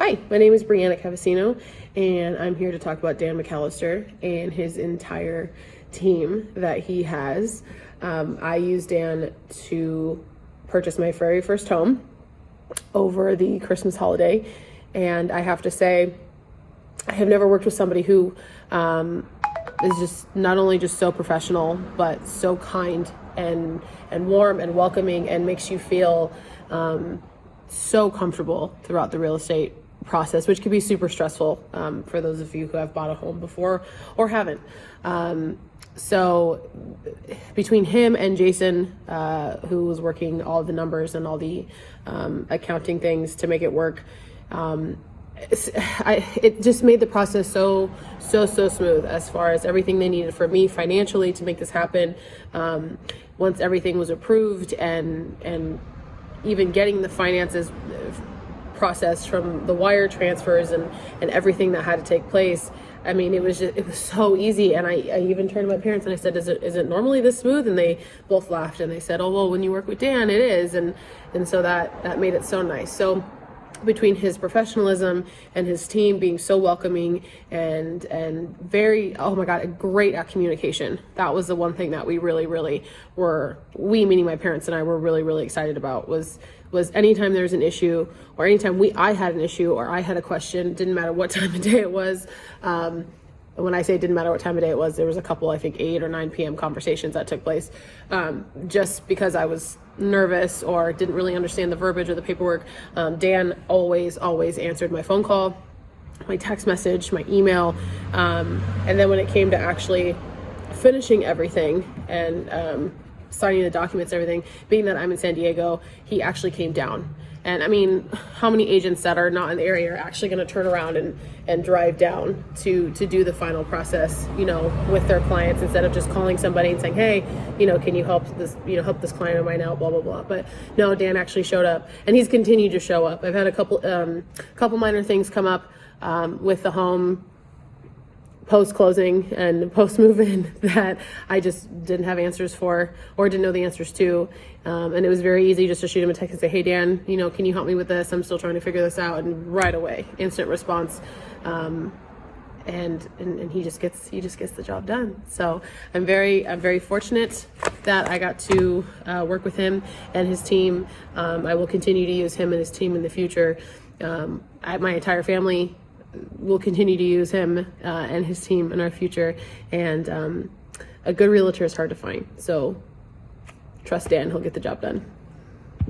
Hi, my name is Briana and I'm here to talk about Dan McAllister and his entire team that he has. I used Dan to purchase my very first home over the Christmas holiday, and I have to say, I have never worked with somebody who is just not only just so professional, but so kind and warm and welcoming, and makes you feel so comfortable throughout the real estate process, which can be super stressful for those of you who have bought a home before or haven't. So between him and Jason, who was working all the numbers and all the accounting things to make it work, it just made the process so smooth as far as everything they needed for me financially to make this happen. Once everything was approved and even getting the finances process from the wire transfers and everything that had to take place, I mean, it was so easy. And I even turned to my parents and I said, is it normally this smooth? And they both laughed and they said, oh, well, when you work with Dan, it is. And so that made it so nice. So between his professionalism and his team being so welcoming and very, oh my God, great at communication. That was the one thing that we really were, we meaning my parents and I, were really excited about, was anytime there's an issue, or anytime I had an issue or I had a question, didn't matter what time of day it was. When I say it didn't matter what time of day it was, there was a couple, I think 8 or 9 p.m. conversations that took place, just because I was nervous or didn't really understand the verbiage or the paperwork. Dan always answered my phone call, my text message, my email, and then when it came to actually finishing everything and signing the documents, everything, being that I'm in San Diego, he actually came down. And I mean, how many agents that are not in the area are actually going to turn around and drive down to do the final process, with their clients, instead of just calling somebody and saying, hey, can you help this client of mine out, blah, blah, blah. But no, Dan actually showed up, and he's continued to show up. I've had a couple minor things come up with the home post-closing and post-move-in that I just didn't have answers for or didn't know the answers to. And it was very easy just to shoot him a text and say, hey, Dan, can you help me with this? I'm still trying to figure this out. And right away, instant response. And he just gets the job done. So I'm very fortunate that I got to work with him and his team. I will continue to use him and his team in the future. My entire family will continue to use him and his team in our future. And a good realtor is hard to find. So trust Dan, he'll get the job done.